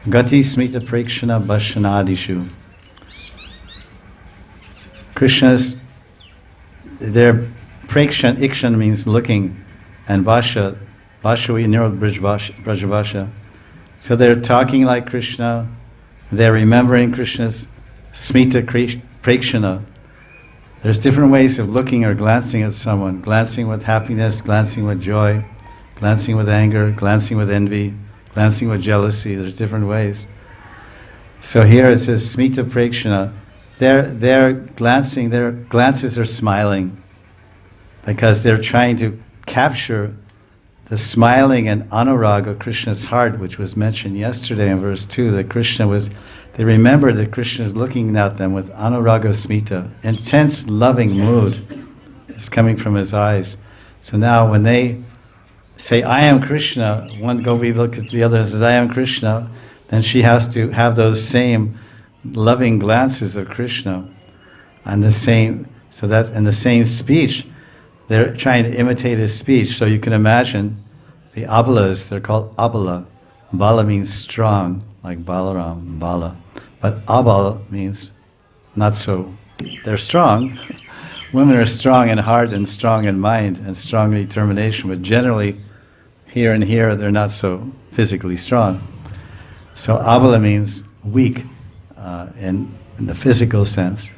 Gati smita prekshana bhashanadishu. Krishna's, their prekshan, ikshan means looking, and vasha, vashavi nirod brajavasha. So they're talking like Krishna, they're remembering Krishna's smita prekshana. There's different ways of looking or glancing at someone. Glancing with happiness, glancing with joy, glancing with anger, glancing with envy, glancing with jealousy. There's different ways. So here it says smita prekshana. They're glancing, their glances are smiling because they're trying to capture the smiling and anurag of Krishna's heart, which was mentioned yesterday in verse 2, that Krishna was, they remember that Krishna is looking at them with anuraga smita, intense loving mood is coming from his eyes. So now when they say, I am Krishna, one gopi looks at the other and says, I am Krishna, then she has to have those same loving glances of Krishna. And the same, so that in the same speech, they're trying to imitate his speech. So you can imagine the abalas, they're called abala. Bala means strong, like Balaram, Bala. But abala means not so. They're strong. Women are strong in heart and strong in mind and strong in determination, but generally here and here they're not so physically strong. So abala means weak in the physical sense.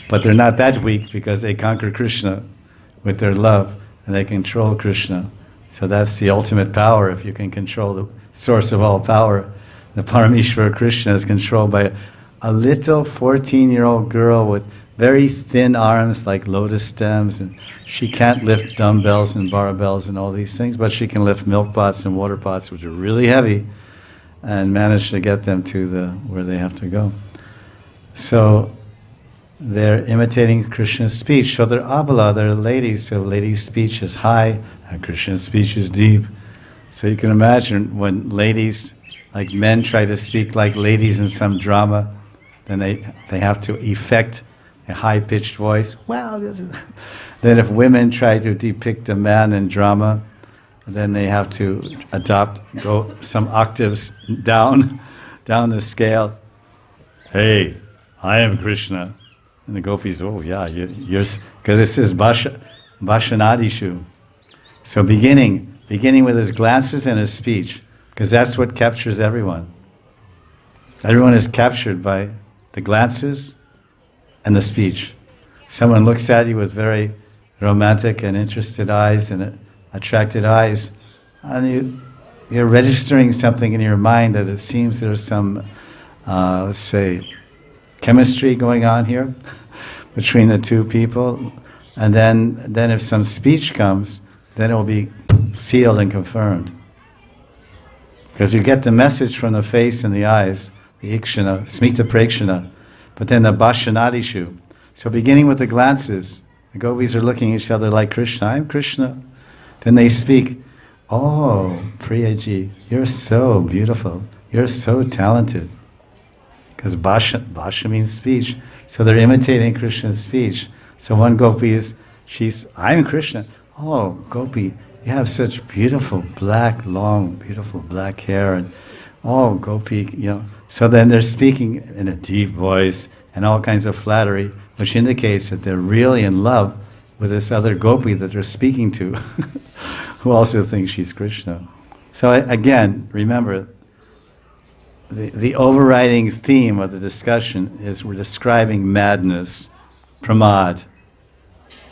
But they're not that weak because they conquer Krishna with their love and they control Krishna. So that's the ultimate power, if you can control the source of all power. The Parameshwara Krishna is controlled by a little 14-year-old girl with very thin arms like lotus stems, and she can't lift dumbbells and barbells and all these things, but she can lift milk pots and water pots, which are really heavy, and manage to get them to where they have to go. So they're imitating Krishna's speech. So they're abala, they're ladies, so ladies' speech is high, and Krishna's speech is deep. So you can imagine when ladies, like men, try to speak like ladies in some drama, then they have to effect a high-pitched voice. Well, then if women try to depict a man in drama, then they have to go some octaves down the scale. Hey, I am Krishna. And the gopis, oh yeah, you're, because it says Bhashanadishu. So beginning with his glances and his speech, because that's what captures everyone. Everyone is captured by the glances and the speech. Someone looks at you with very romantic and interested eyes and attracted eyes, and you're registering something in your mind that it seems there's some, let's say, chemistry going on here between the two people, and then if some speech comes, then it will be sealed and confirmed. Because you get the message from the face and the eyes, the ikshana, smita prekshana, but then the bhashanadishu. So beginning with the glances, the gopis are looking at each other like Krishna, I'm Krishna. Then they speak, oh, Priyaji, you're so beautiful, you're so talented. Because bhasha means speech. So they're imitating Krishna's speech. So one gopi I'm Krishna. Oh, gopi, you have such beautiful beautiful black hair. And oh, gopi, So then they're speaking in a deep voice and all kinds of flattery, which indicates that they're really in love with this other gopi that they're speaking to, who also thinks she's Krishna. So again, remember, the overriding theme of the discussion is we're describing madness, pramad.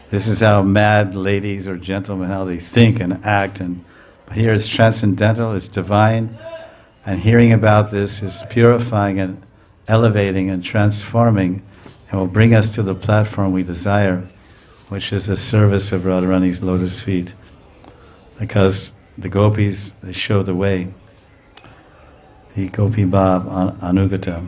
This is how mad ladies or gentlemen, how they think and act. And here it's transcendental, it's divine. And hearing about this is purifying and elevating and transforming, and will bring us to the platform we desire, which is the service of Radharani's lotus feet. Because the gopis, they show the way. The Gopi Bhav Anugata.